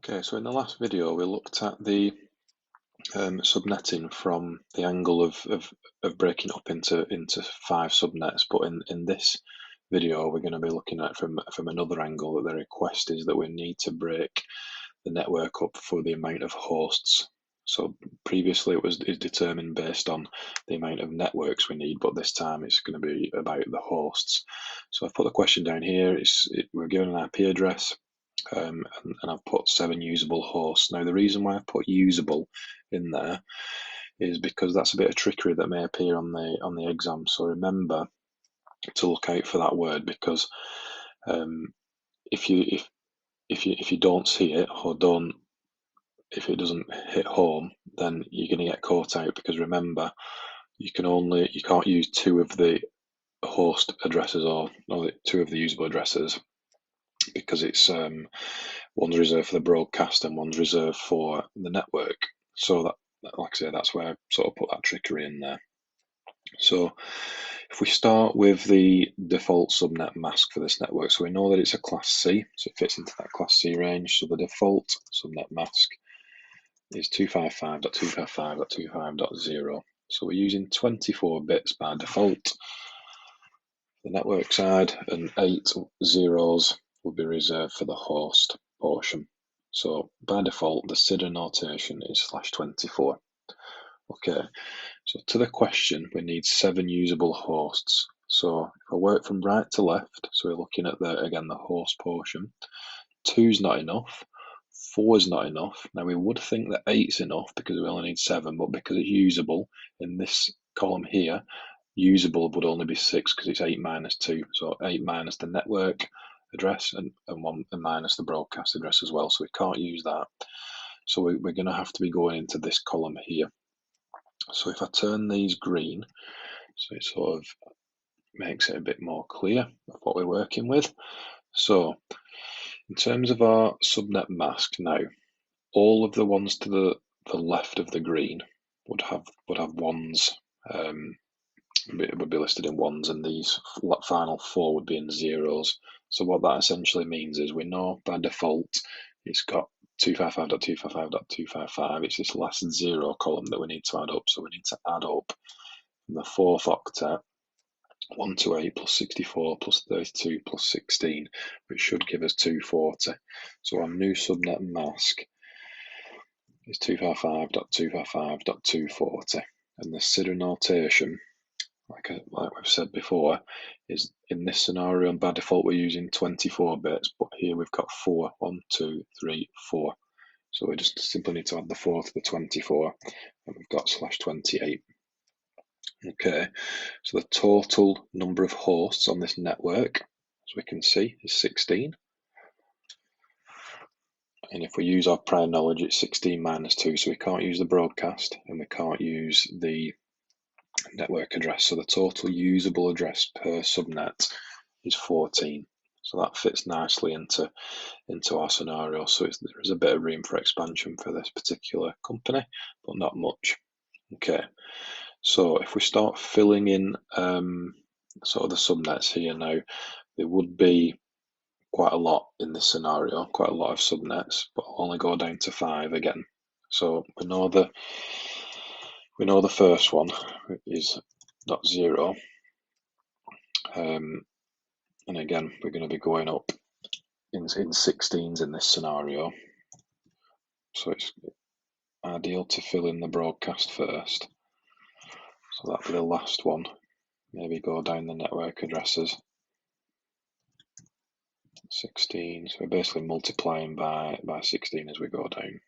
Okay, so in the last video we looked at the subnetting from the angle of breaking it up into 5 subnets, but in this video we're going to be looking at from another angle. That the request is that we need to break the network up for the amount of hosts. So previously it's determined based on the amount of networks we need, but this time it's going to be about the hosts. So I've put the question down here. We're given an IP address. And I've put 7 usable hosts. Now the reason why I've put usable in there is because that's a bit of trickery that may appear on the exam. So remember to look out for that word, because if you don't see it, or if it doesn't hit home, then you're going to get caught out, because remember you can't use 2 of the host addresses or 2 of the usable addresses, because it's one's reserved for the broadcast and one's reserved for the network. So that, like I say, that's where I sort of put that trickery in there. So if we start with the default subnet mask for this network, so we know that it's a class C, so it fits into that class C range. So the default subnet mask is 255.255.25.0. So we're using 24 bits by default. The network side, and 8 zeros will be reserved for the host portion. So by default, the CIDR notation is /24. Okay, so to the question, we need 7 usable hosts. So if I work from right to left, so we're looking at the host portion. 2's not enough. 4's not enough. Now we would think that 8's enough because we only need 7, but because it's usable in this column here, usable would only be 6 because it's 8 minus 2. So 8 minus the network address and minus the broadcast address as well. So we can't use that. So we're going to have to be going into this column here. So if I turn these green, so it sort of makes it a bit more clear of what we're working with. So in terms of our subnet mask now, all of the ones to the left of the green would have ones. It would be listed in ones, and these final 4 would be in zeros. So what that essentially means is we know by default it's got 255.255.255. It's this last 0 column that we need to add up. So we need to add up from the 4th octet 128 plus 64 plus 32 plus 16, which should give us 240. So our new subnet mask is 255.255.240, and the CIDR notation, like we've said before, is in this scenario, and by default we're using 24 bits, but here we've got 4. 1, 2, 3, 4. So we just simply need to add the 4 to the 24, and we've got /28. Okay, so the total number of hosts on this network, as we can see, is 16. And if we use our prior knowledge, it's 16 minus 2, so we can't use the broadcast and we can't use the network address. So the total usable address per subnet is 14. So that fits nicely into our scenario. So there is a bit of room for expansion for this particular company, but not much. Okay, so if we start filling in sort of the subnets here now, there would be quite a lot in this scenario, quite a lot of subnets, but I'll only go down to 5 again. So we know the first one is .0, and again we're going to be going up in 16s in this scenario. So it's ideal to fill in the broadcast first. So that'll be the last one. Maybe go down the network addresses. 16, so we're basically multiplying by 16 as we go down.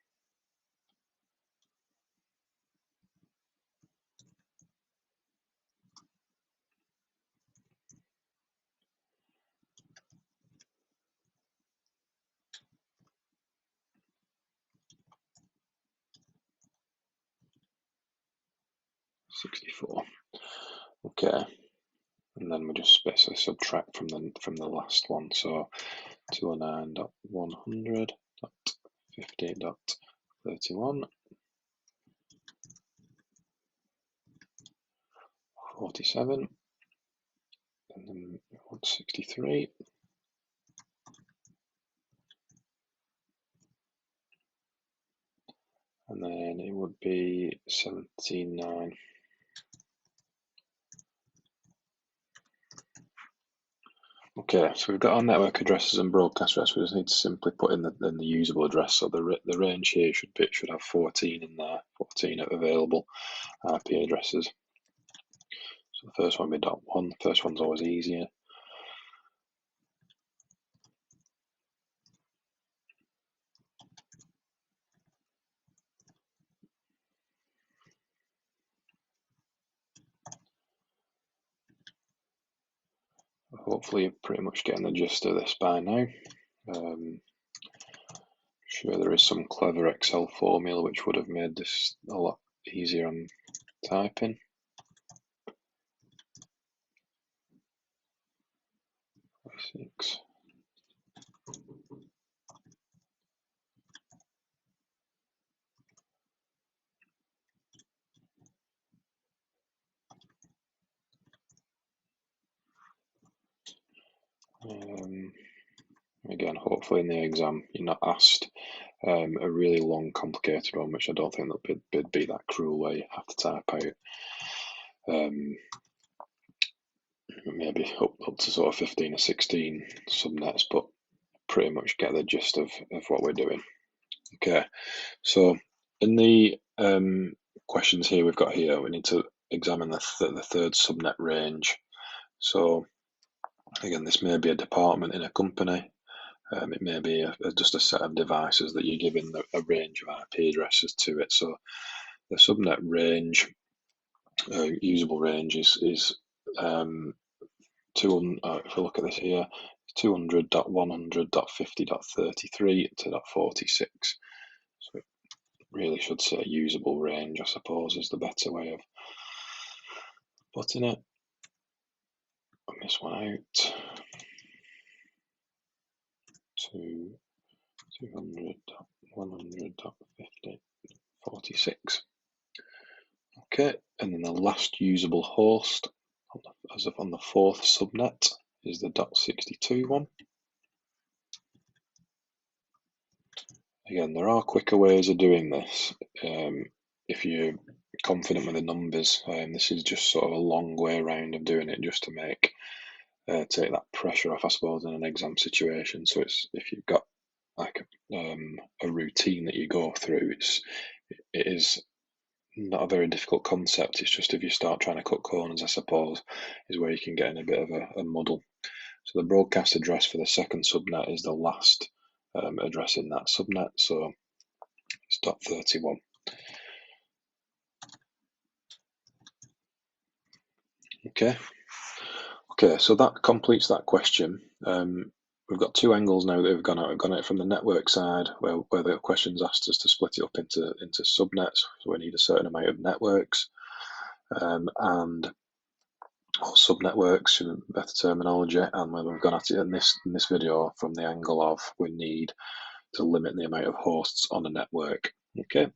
$64. Okay, and then we just basically subtract from the last one. So 209.100.50.31 47, and then 163. and then it would be 79. Okay, so we've got our network addresses and broadcast address. We just need to simply put in the usable address. So the range here should have 14 in there, 14 available IP addresses. So the first one would be .1. The first one's always easier. Hopefully you're pretty much getting the gist of this by now. Sure there is some clever Excel formula which would have made this a lot easier on typing. Six. Again, hopefully in the exam you're not asked a really long, complicated one, which I don't think that would be that cruel where you have to type out maybe up to sort of 15 or 16 subnets, but pretty much get the gist of what we're doing. Okay, so in the questions here we've got here, we need to examine the third subnet range. So again, this may be a department in a company. It may be just a set of devices that you're giving a range of IP addresses to it. So the subnet range, usable range, is 200. If we look at this here, 200.100.50.33 to .46. So it really should say usable range, I suppose, is the better way of putting it. I'll miss one out. 200.100.50.46. Okay, and then the last usable host as of on the fourth subnet is the .62 one. Again, there are quicker ways of doing this if you're confident with the numbers. This is just sort of a long way around of doing it just to make take that pressure off, I suppose, in an exam situation. So it's if you've got like a routine that you go through, it is not a very difficult concept. It's just if you start trying to cut corners, I suppose, is where you can get in a bit of a muddle. So the broadcast address for the second subnet is the last address in that subnet, so it's .31. Okay, so that completes that question. We've got two angles now that have gone out. We've gone out from the network side, where the question's asked us to split it up into subnets, so we need a certain amount of networks, and or subnetworks, better terminology, and when we've gone at it in this video from the angle of we need to limit the amount of hosts on a network. Okay,